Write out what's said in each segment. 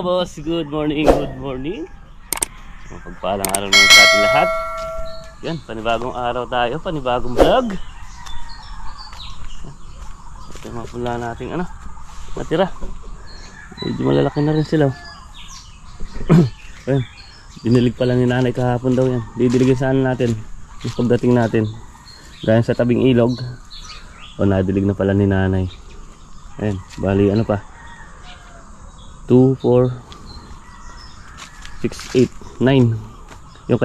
mga boss, good morning, good morning. Mapagpalang araw naman sa ating lahat. Yan, panibagong araw tayo, panibagong vlog. Ito yung mga pula nating natira. Medyo malalaki na rin sila. Ayan, dinilig pala ni nanay kahapon daw yan. Didiligin saan natin yung pagdating natin. Gaya sa tabing ilog. O nadilig na pala ni nanay. Ayan, bali ano pa 2, 4, 6, 8, 9. Yung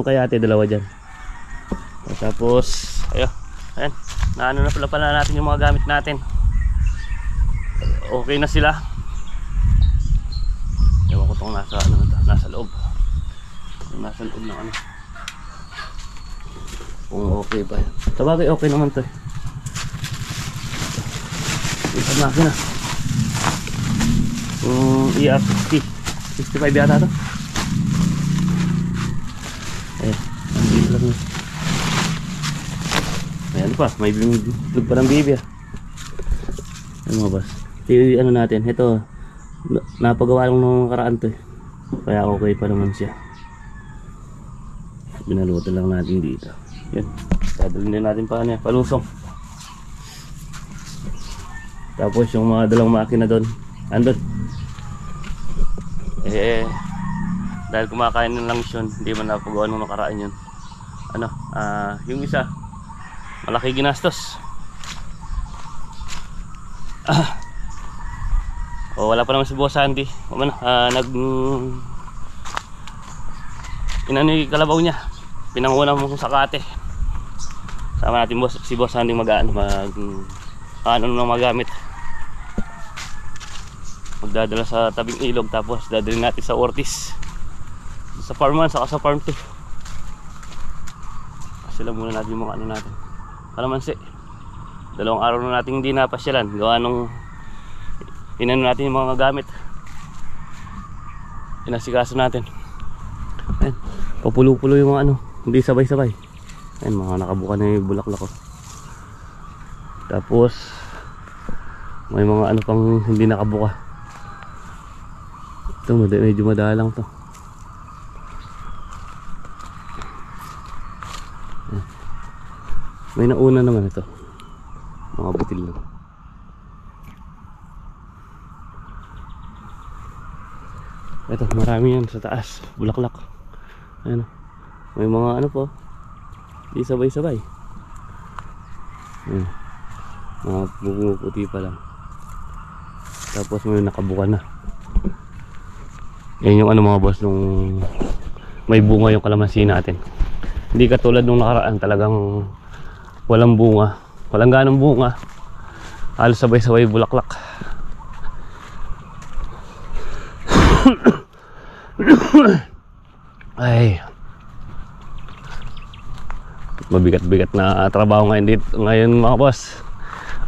kayate dalawa dyan. Tapos ayan, naano na pala natin yung mga gamit natin. Okay na sila. Ewan ko itong nasa loob. Nasa loob na kung okay ba. Sabagay okay naman to. Ito makina. ER60 65 yata to. Nandito lang. Ayan pa, may bilog pa ng bibi. Ayan mga boss. Ito natin, ito napagawa lang nung karaan to. Kaya okay pa naman siya. Binaluto lang natin dito. Yan, dadalhin din natin pa palusong. Tapos yung mga dalang makina doon andun. Dahil kumakain ng langsyon, hindi man napagawa nung nakaraan yun. Yung isa malaki ginastos. Wala pa naman si Boss Sandy. Kalabaw niya. Pinangunan mo sa kate. Sama natin si Boss Sandy nang magamit. Magdadala sa tabing ilog, tapos dadalhin natin sa Ortiz, sa farm 1 saka sa farm 2. Kasi lang muna natin yung mga natin kalamansi. 2 araw na natin hindi napasyalan gawa nung natin yung mga gamit, inasikaso natin. Ayan, papulo-pulo yung mga hindi sabay-sabay. Ayan, mga nakabuka na yung bulaklak ko. Tapos may mga pang hindi nakabuka. Ito medyo madalang to. May nauna naman ito, mga butil lang. Ito marami yan sa taas, bulaklak. Ayan, may mga po, di sabay-sabay. Ayan, mga puti pa lang. Tapos may nakabuka na. Yan yung mga boss, nung may bunga yung kalamansi natin. Hindi katulad nung nakaraan, talagang walang bunga, walang ganong bunga, halos sabay-sabay bulaklak. Ay, mabigat-bigat na trabaho ngayon dito ngayon mga boss.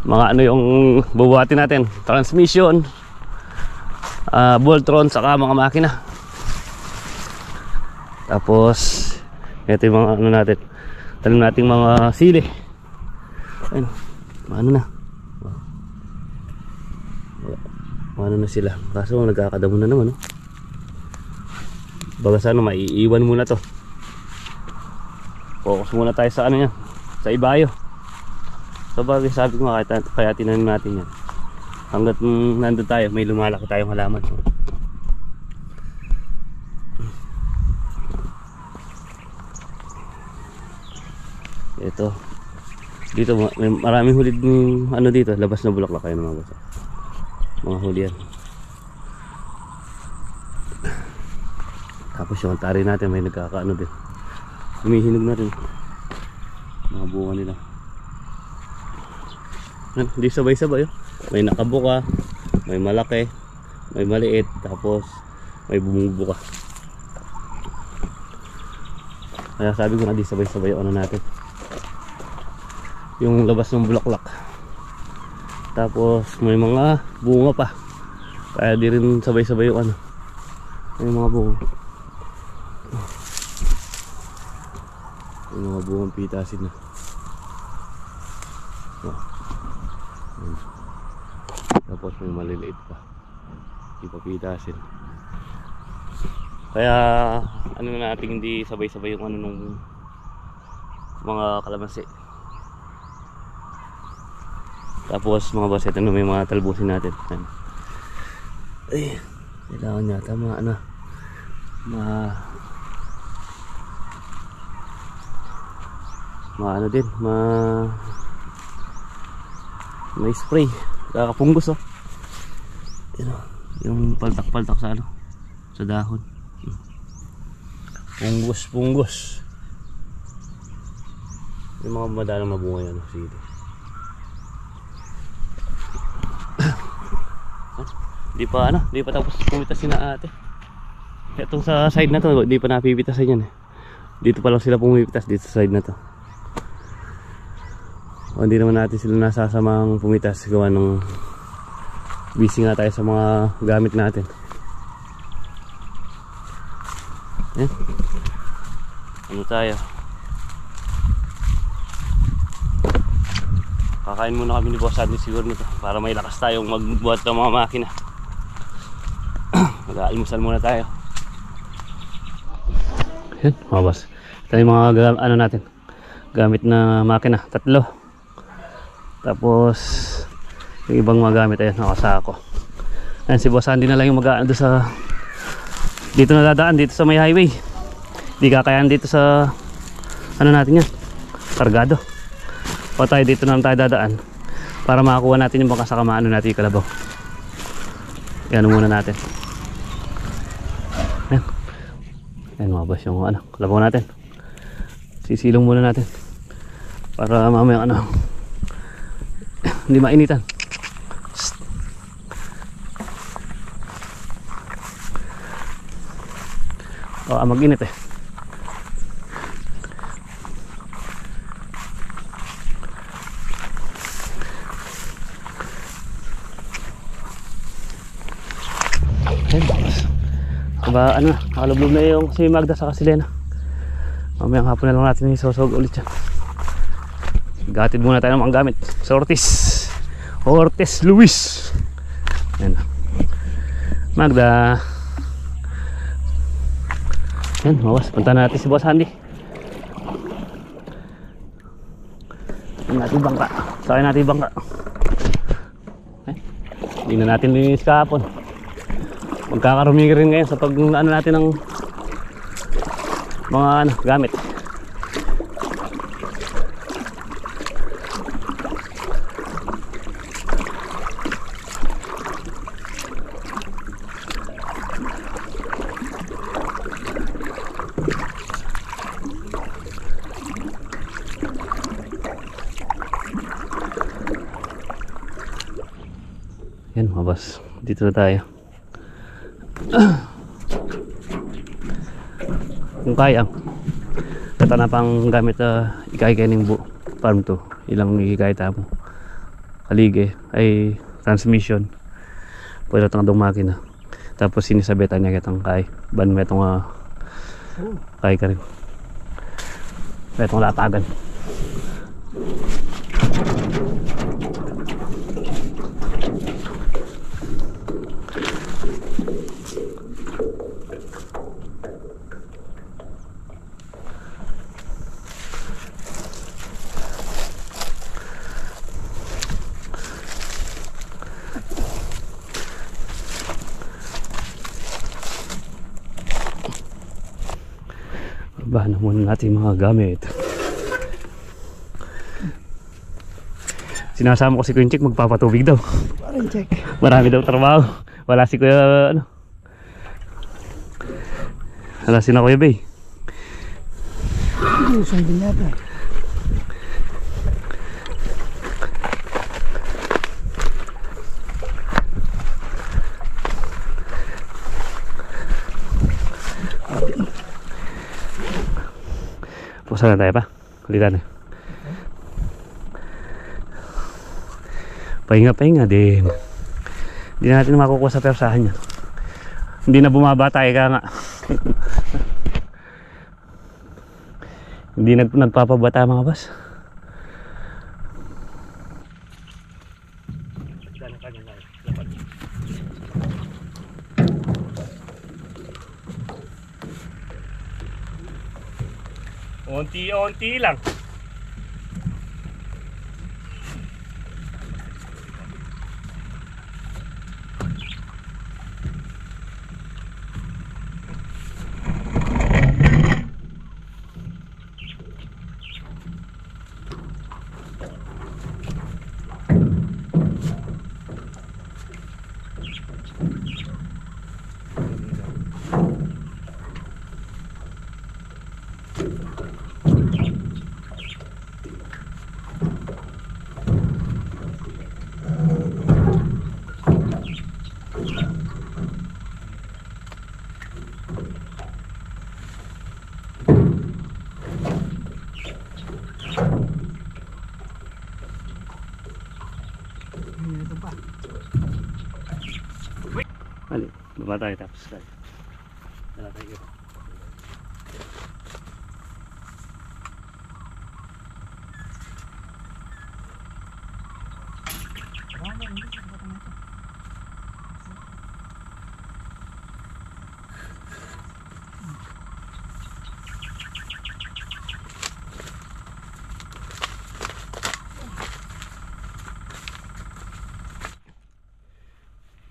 Mga yung bubuhatin natin, transmission, Voltron, saka mga makina. Tapos ito yung mga natin, tanim nating mga sili. Ayun, ano na sila, kaso nagkakadamo na naman. Baga sana maiiwan muna to. Focus muna tayo sa yan, sa ibayo. Sabagay sabi ko nga, kaya tinanim natin yan. Hanggat nandun tayo, may lumalaki tayong halaman. Ito dito may maraming huli dito, labas na bulaklak kayo ng mga huli yan. Tapos yung tari natin may nagkakaano din, humihinog na rin mga bunga nila. Hindi sabay-sabay. May nakabuka, may malaki, may maliit, tapos may bumubuka. Kaya sabi ko na di sabay-sabay natin yung labas ng bulaklak. Tapos may mga bunga pa, kaya di rin sabay-sabay yung may mga bunga. May mga bungang pitasin na. Tapos may maliliit pa, ipapitasin. Kaya ano na natin, hindi sabay-sabay yung ano nung mga kalamansi. Tapos mga boss, ito na may mga talbusin natin. Ay, kailangan yata mga ano, ano din, may spray, kakapunggos oh. Yun, yung paltak-paltak sa ano, sa dahon. Punggos. Yung mga madalang mabunga yan, sige. Di pa tapos pumitas si na ate. Itong sa side na to, di pa napipitasan yan eh. Dito pa lang sila pumipitas, dito sa side na to. O hindi naman natin sila nasasamang pumitas, gawa ng busy nga tayo sa mga gamit natin. Yan. Ano tayo? Kakain muna kami ni Boss Andy siguro nito para may lakas tayong magbuhat ng mga makina. Mag-aalmusal muna tayo. Yan mga boss, ito yung mga ano natin, gamit na makina, 3. Tapos yung ibang mga gamit ayan, nakasako. Ayan si Boss Andy na lang yung mag-aano sa dito na dadaan, dito sa may highway. Di kakayan dito sa ano natin yan, kargado. O tayo dito na lang tayo dadaan para makakuha natin yung bangka sa kamaano natin yung kalabaw. Yan muna natin. Yan mga boss yung ano, kalabaw natin. Sisilong muna natin para mamaya ano hindi mainitan. Mag-init eh. Diba ano, nakalublob na yung si Magda sa Kasilena. Mamayang hapon na lang natin isosog ulit yan. Gatid muna tayo ng mga gamit sa Ortiz Luis. Yan. Magda. Yan, mawas, punta natin si Boss Andy. Sakay natin bangka. Hindi na natin linis kahapon. Magkakarumi rin ngayon sa pag ano natin ng mga ano, gamit. Yan mga boss, dito na tayo. Kung kaya kata na pang gamit ikay ng farm to, ilang ikay tamo kalige ay transmission pwede itong adong makina, tapos sinisabetan niya kitang kay ban mo itong kay ka rin itong latagan. Bahan muna natin mga gamit. Sinasama ko si Kuya Chik magpapatubig daw. Marami daw trabaho. Wala si Kuya ano. Wala si na Kuya Bay. Sundin yata. Pusa na tayo pa. Kulitan eh. Pahinga din. Hindi natin makukuha sa persahan niya. Hindi na bumaba tayo ka nga. Hindi nagpapabata mga boss. Unti-unti lang. Mali, baba tayo tapos tayo. Dala tayo kita.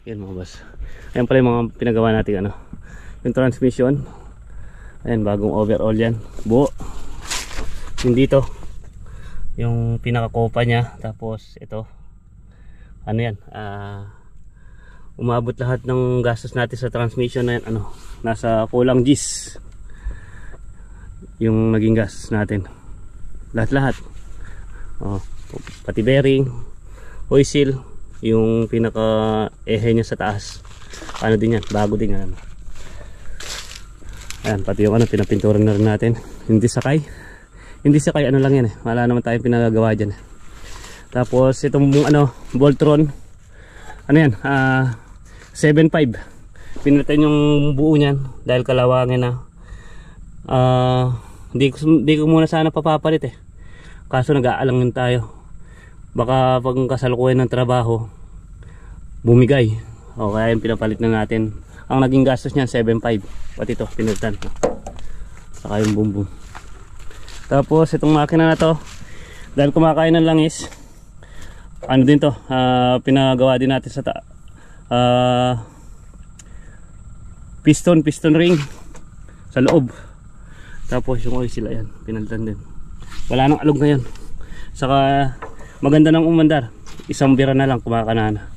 Yan mga boss. Ayan pala yung mga pinagawa natin ano. Yung transmission. Ayan, bagong overall yan. Buo. Yung dito. Yung pinaka-copa niya. Tapos ito. Ano yan? Umabot lahat ng gastos natin sa transmission na yan. Ano, nasa kulang G's. Yung naging gastos natin. Lahat-lahat. Oh, pati bearing. Oil seal. Yung pinaka ehe niya sa taas, ano din yan, bago din yan. Ayan, pati yung ano, pinapinturan na rin natin. Hindi sakay ano lang yan eh, wala naman tayong pinagagawa dyan. Tapos itong ano, Voltron, ano yan, 7.5, pinalitan yung buo nyan dahil kalawangin na. Di ko muna sana papapalit eh, kaso nag-aalangin tayo, baka pag kasalukuyan ng trabaho bumigay, o kaya yung pinapalit na natin. Ang naging gastos niyan 7.5, pati ito pinalitan, saka yung bumbum. Tapos itong makina na to, dahil kumakain ng langis, ano din to, pinagawa din natin sa piston ring sa loob. Tapos yung oil sila yan, pinalitan din. Wala nang alog ngayon, saka maganda ng umandar, isang bira na lang kumakanana.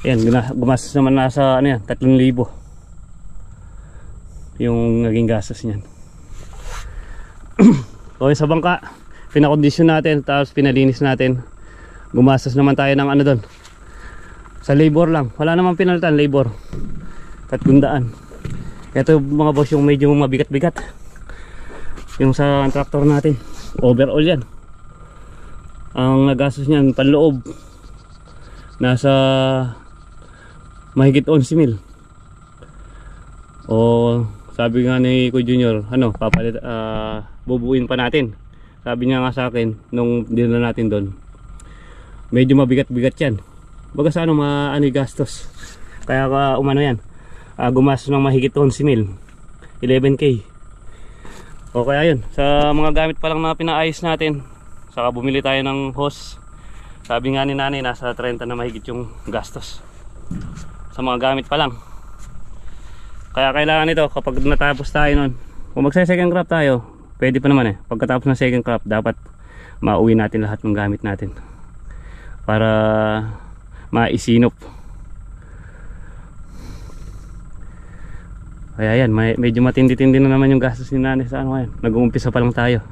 Ayan, gumastos naman nasa ano yan, 3,000 yung naging gastos niyan. Okay, sa bangka pinakondisyon natin, tapos pinalinis natin. Gumastos naman tayo ng ano doon, sa labor lang, wala namang pinalitan, labor 300. Ito mga boss, yung medyo mabigat-bigat, yung sa tractor natin, overall yan. Ang nagastos niyan panloob nasa mahigit 11,000. O sabi nga ni Kuya Junior, ano, papalit, bubuuin pa natin. Sabi niya nga sa akin nung dinala natin doon, medyo mabigat-bigat yan. Baga sa ano, ano yung gastos. Kaya umano yan, gumastos ng mahigit 11,000, 11K. O kaya yun, sa mga gamit pa lang na pinaayos natin, saka bumili tayo ng hose. Sabi nga ni nanay, nasa 30 na mahigit yung gastos sa mga gamit pa lang. Kaya kailangan ito, kapag natapos tayo nun, kung magse-second crop tayo, pwede pa naman eh. Pagkatapos ng second crop, dapat mauwi natin lahat ng gamit natin para maisinop. Kaya yan, medyo matindi-tindi na naman yung gastos ni nanay sa ano ngayon. Nag-uumpisa pa lang tayo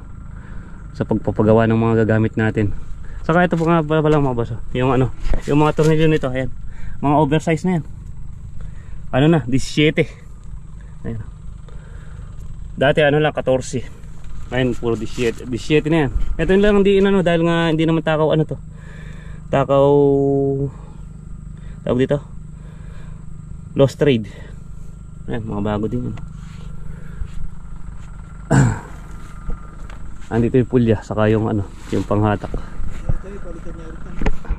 sa pagpapagawa ng mga gagamit natin. Saka ito po nga pala mga boss, yung ano, yung mga tornilyo nito, ayan, mga oversize na yan. Ano na, 17. Ayan. Dati ano lang, 14. Ngayon puro 17 na yan. Ito lang hindi ano, dahil nga hindi naman takaw ano to, takaw tawag dito, lost trade. Ayan, mga bago din yan. Andito yung pulya, saka yung ano, yung panghatak.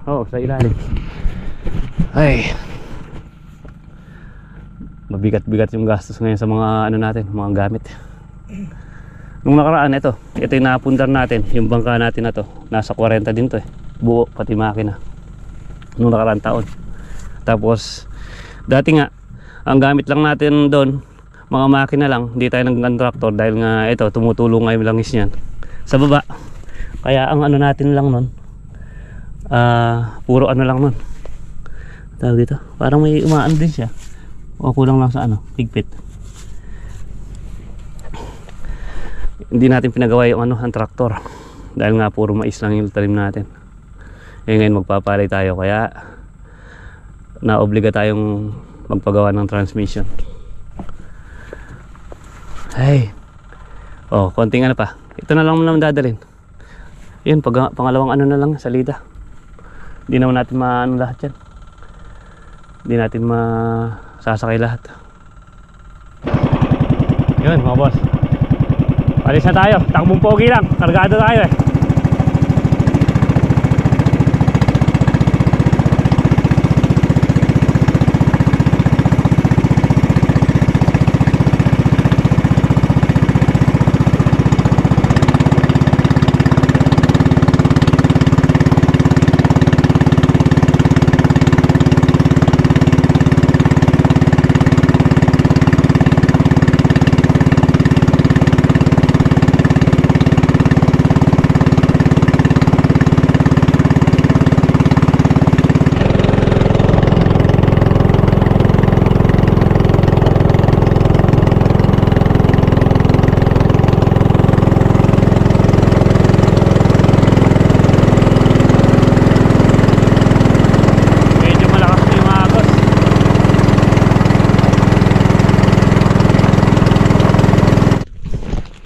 Oo, sa ilalim. Ay, mabigat-bigat yung gastos ngayon sa mga ano natin, mga gamit. Nung nakaraan, ito yung napundar natin, yung bangka natin na to, nasa 40 din to eh, buo pati makina nung nakaraan taon. Tapos dati nga ang gamit lang natin doon mga makina lang, hindi tayo ng traktor dahil nga ito tumutulong nga yung langis niyan sa baba. Kaya ang ano natin lang nun, puro ano lang nun tawag dito, parang may umaan din siya o kulang lang sa ano, higpit. Hindi natin pinagawa yung ano, ang traktor dahil nga puro mais lang yung talim natin. Ngayon magpapalay tayo kaya naobliga tayong magpagawa ng transmission. Ay, konting ano pa, ito na lang naman dadalhin. Yun, pangalawang ano na lang, salida. Hindi naman natin maano lahat yan, hindi natin masasakay lahat. Yun mga boss, alis na tayo, takbong pogi lang, kargado tayo eh.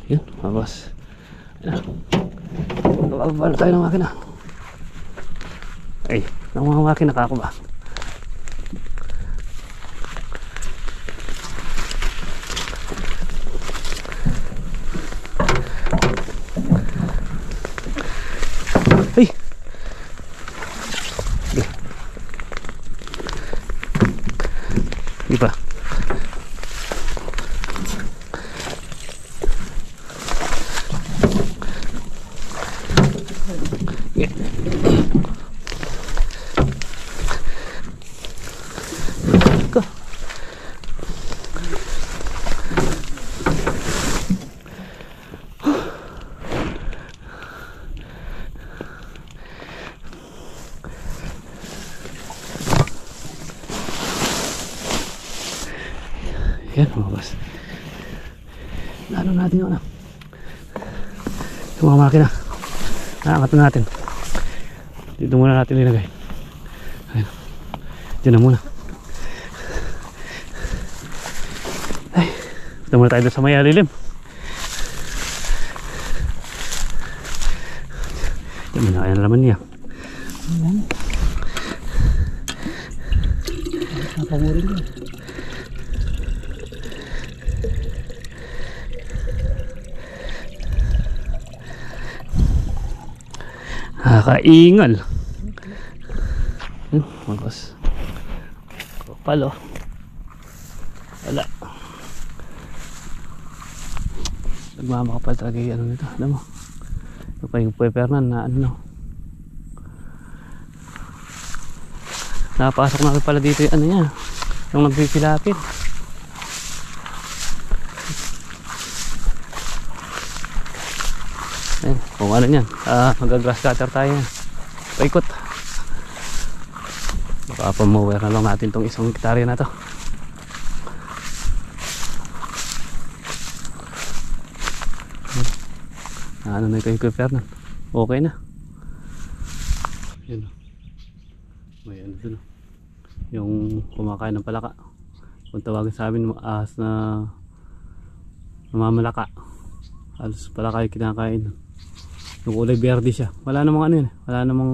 Yun mga boss, babalo tayo ng makina. Ay, ng mga makina ka ako ba? Ay, di pa. Yan mga boss, ano natin yung ano, yung mga makina, naangat na natin. Dito muna natin ilagay. Ayun, dito na muna. Ay, dito muna tayo sa may alilim. Yan na, ayan naman niya. Ayan, napagurin ko. Nakakaingal. Magos. Kapal oh. Wala. Nagmamakapal talaga yung ano nito. Alam mo. Ito pa yung puwepernan na ano. Napasok na pala dito yung ano niya. Yung nagpipilapit. Ayan, kung ano yan, mag-grass cutter tayo yan. Paikot. Baka pa-mower na lang natin tong 1 hektarya na to. Ano na ito yung equipment na. Okay na. Yun. May ano dun. Yung kumakain ng palaka. Kung tawagin sa amin, ahas na namamalaka. Halos palaka yung kinakain. Yung kulay verde siya. Wala namang ano yun. Wala namang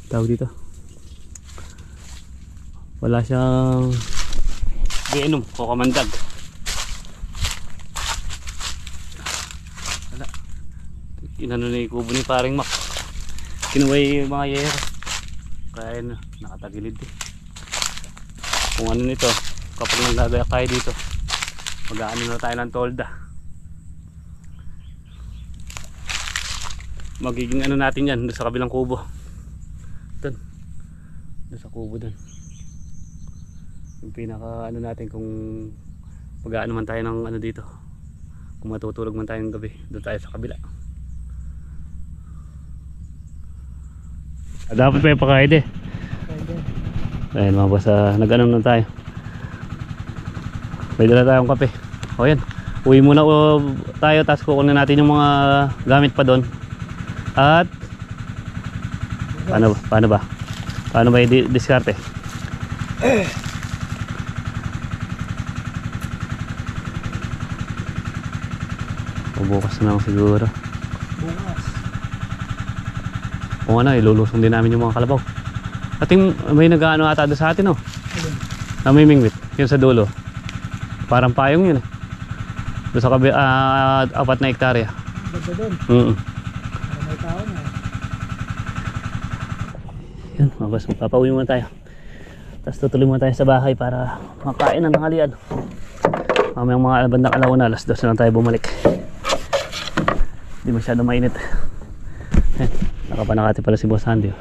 tawag dito. Wala siyang giinom o kamandag. Wala. Inano na yung kubo ni paring Mac. Kinuway yung mga yero. Kaya na, nakatagilid eh. Kung ano nito, kapag nagagaya kayo dito, mag-aano na tayo ng tolda. magiging ano natin yan doon sa kabilang kubo. Doon sa kubo doon. Yung pinaka ano natin kung mag-aano man tayo ng ano dito. Kung matutulog man tayo ng gabi, doon tayo sa kabila. Dapat pa yung pakain eh. Ayun mga boss, nag-ano na tayo. May dala tayong kape. O yan, uwi muna tayo, tapos kukunin natin yung mga gamit pa doon. At paano ba i-diskarte? Bukas na lang siguro. Bukas. Kung ano, ilulusong din namin yung mga kalabaw. Ating may nag-ano ata doon sa atin, oh. Namimingwit, yun sa dulo. Parang payong yun eh. Doon sa 4 na hektarya. Ganda doon. Para may tao na. Yan, mabas, papauwi muna tayo. Tapos tutuloy muna tayo sa bahay para makain ng tanghalian. Mamayang mga bandang alauna, alas 2 na lang tayo bumalik. Hindi masyado mainit. Yan, nakapanakati pala si Boss Andy.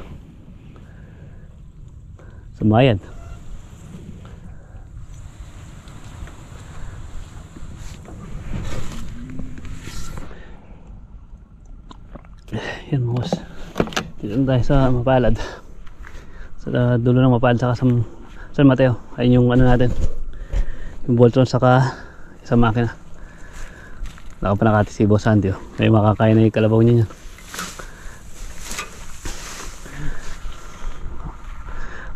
Sumayad. Yan mga boss, dito na tayo sa Mapalad, sa dulo ng Mapalad, saka sa San Mateo. Ayun yung ano natin, yung Voltron saka sa makina. Nakapanakati si Boss Andy, may makakain na yung kalabaw niya.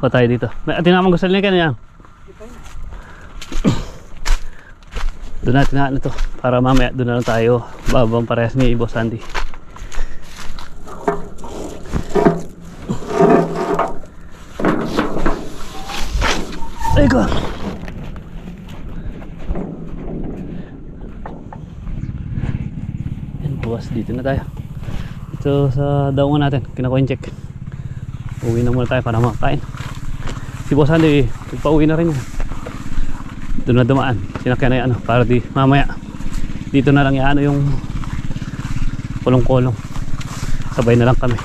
O tayo dito, may atin naman gusto nila kanya. Doon natin na ito para mamaya doon na lang tayo babang parehas ni Boss Andy. Ay ko. Yan bukas, dito na tayo. Ito sa daungan natin, kinakuha check. Uwi na muna tayo para makakain. Si Boss Andy, pauwi na rin yan. Doon na dumaan, sinakyan na yung ano, para di mamaya dito na lang yung yung kulong-kulong. Sabay na lang kami.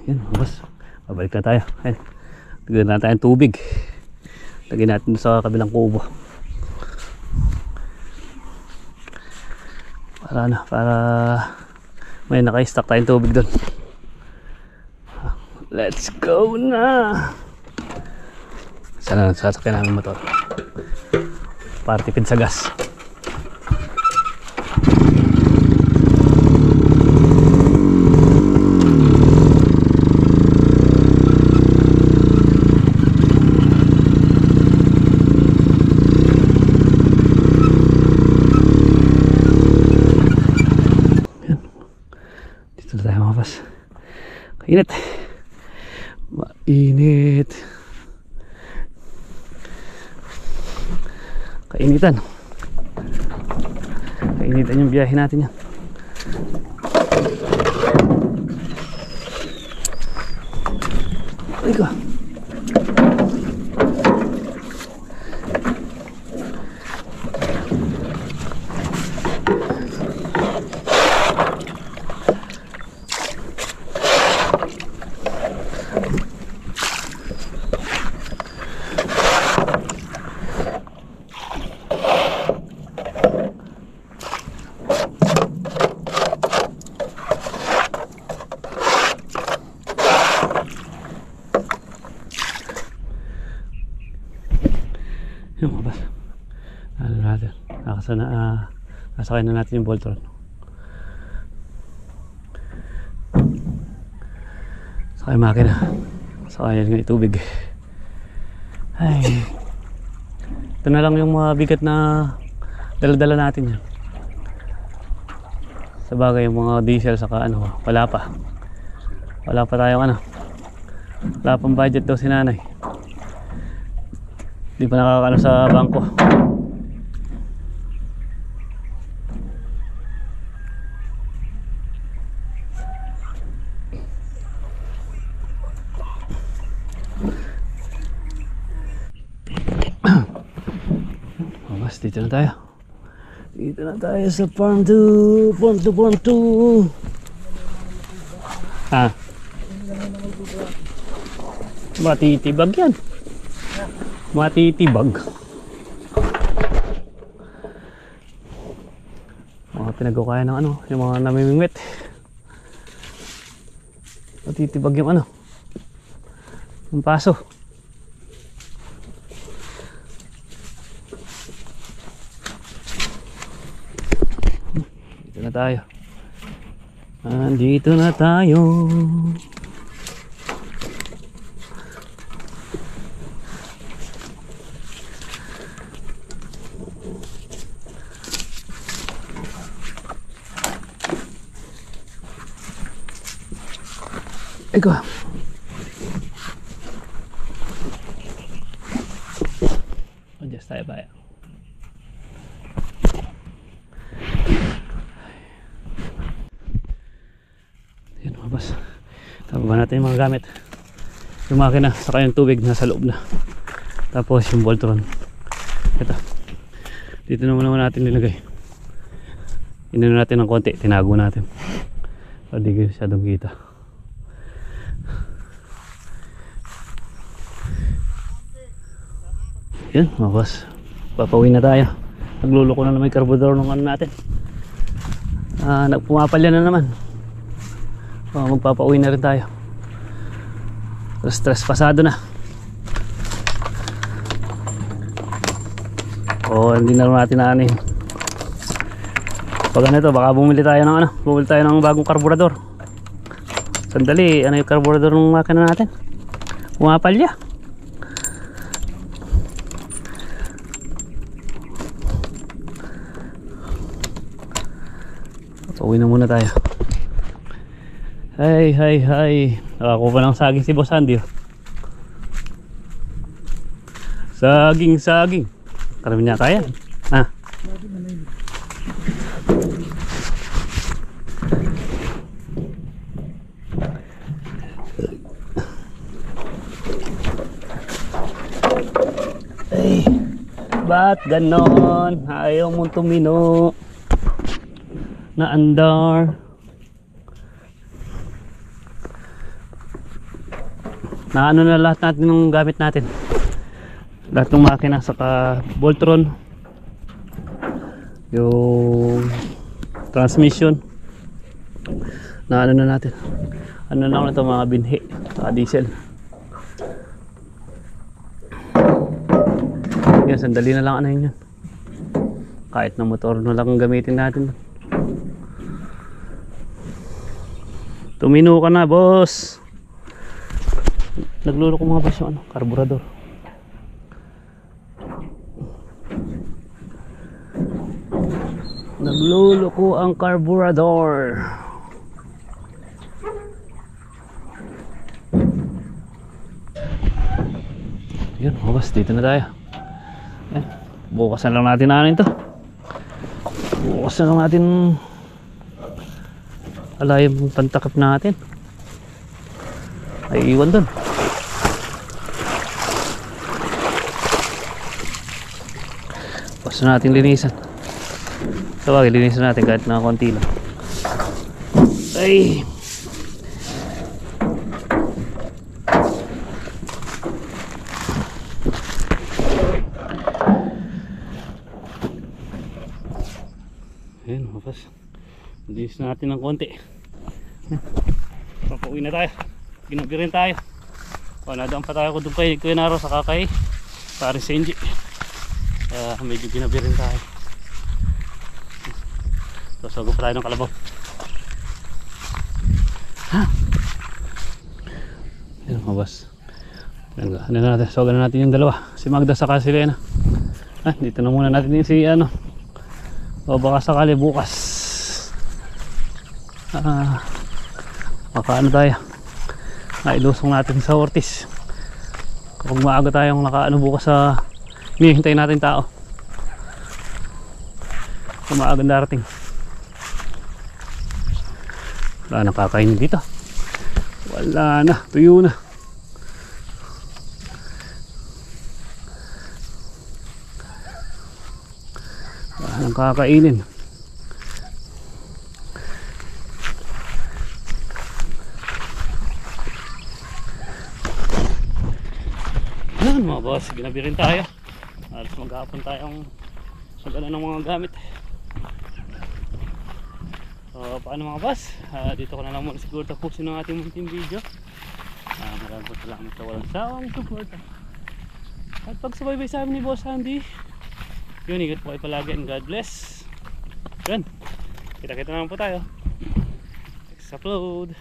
Yan, boss. Babalik na tayo. Ayan. Lagyan na tayong tubig. Lagyan natin sa kabilang kubo. Para may naka-stock tayong tubig doon. Let's go na. Sana sasakyan namin motor. Para tipid sa gas. Init. Mainit. Kainitan. Kainitan yung biyahe natin yan. Ay ko. Yung mga bas, ano natin, nasakay na natin yung Voltron. Sakay makina, sakay yung tubig. Ay, ito na lang yung mga bigat na dala-dala natin yan. Sa bagay yung mga diesel saka ano, wala pa tayong ano, wala pang budget daw si nanay. Di pa nakakano sa bangko. Mas dito na tayo. Dito Dito na tayo sa farm 2. Farm 2. Ha? Matitibag yan. Matitibag. Mga pinagkukaya ng ano, yung mga namimingwit. Matitibag yung ano, yung paso. Dito na tayo. Andito na tayo. Eko. Adjust tayo ba? Yan mga boss. Tababa natin yung mga gamit. Yung makina, saka yung tubig nasa loob na. Tapos yung Voltron. Ito. Dito naman natin nilagay. Inano natin ng konti, tinago natin. Para di kayo masyadong kita. Yan mga boss, papawin na tayo. Nagluloko na naman yung carburetor ng ano natin. Nagpumapalya na naman. Magpapauwi na rin tayo. Stress pasado na. Hindi na natin naanin. Pag ganito, baka bumili tayo ng bagong carburetor. Sandali, ano yung carburetor ng makina natin? Pumapalya. Uwi na muna tayo. Hi. Nakakuha pa ng saging si Boss Andy. Saging. Karami niya kaya. Ay, ba't ganon? Ayaw mong tumino. Na andar. Na ano na lahat natin ng gamit natin. Lahat ng makina saka Voltron. Yung transmission. Na ano na natin. Ano na ito mga binhi. Saka diesel. Yan, sandali na lang ano yun. Kahit na motor na lang gamitin natin. Tumino ka na, boss. Nagluloko mga boss yung carburetor. Nagluloko ang carburetor. Yun, mga boss, dito na tayo. Yan. Bukas na lang natin to. Bukas na lang natin alay yung pantakip natin. Ay iwan dun. Basta natin linisan. Sabagay linisan natin kahit na konti lang. Ay ayun, mapas. Linis natin ng konti. Papauwi na tayo. Ginabi rin tayo. Nadaan pa tayo doon kay Kuya Naro sa kakay Paris Senji. Medyo ginabi rin tayo. Sasago pa tayo ng kalabaw. Yan mga boss. Ano na natin? Sawagan na natin yung dalawa. Si Magda saka si Lena. Dito na muna natin yung si o baka sakali bukas makaano tayo, mailusong natin sa Ortiz kapag maaga tayong nakaano bukas sa hinihintay natin tao kung maaga darating. Wala nang kakainin dito, wala na, tuyo na. Wala nang kakainin. Yan mga boss, ginabi rin tayo. Alas maghapon tayong sagala ng mga gamit. So paano mga boss, dito ko na lang muna siguro tapusin ng ating munting video. Maraming po salamat sa walang sawang suporta at pagsubaybay sa amin ni Boss Andy. Yun, ingat po kayo palagi and God bless. Yun, kita-kita naman po tayo next upload.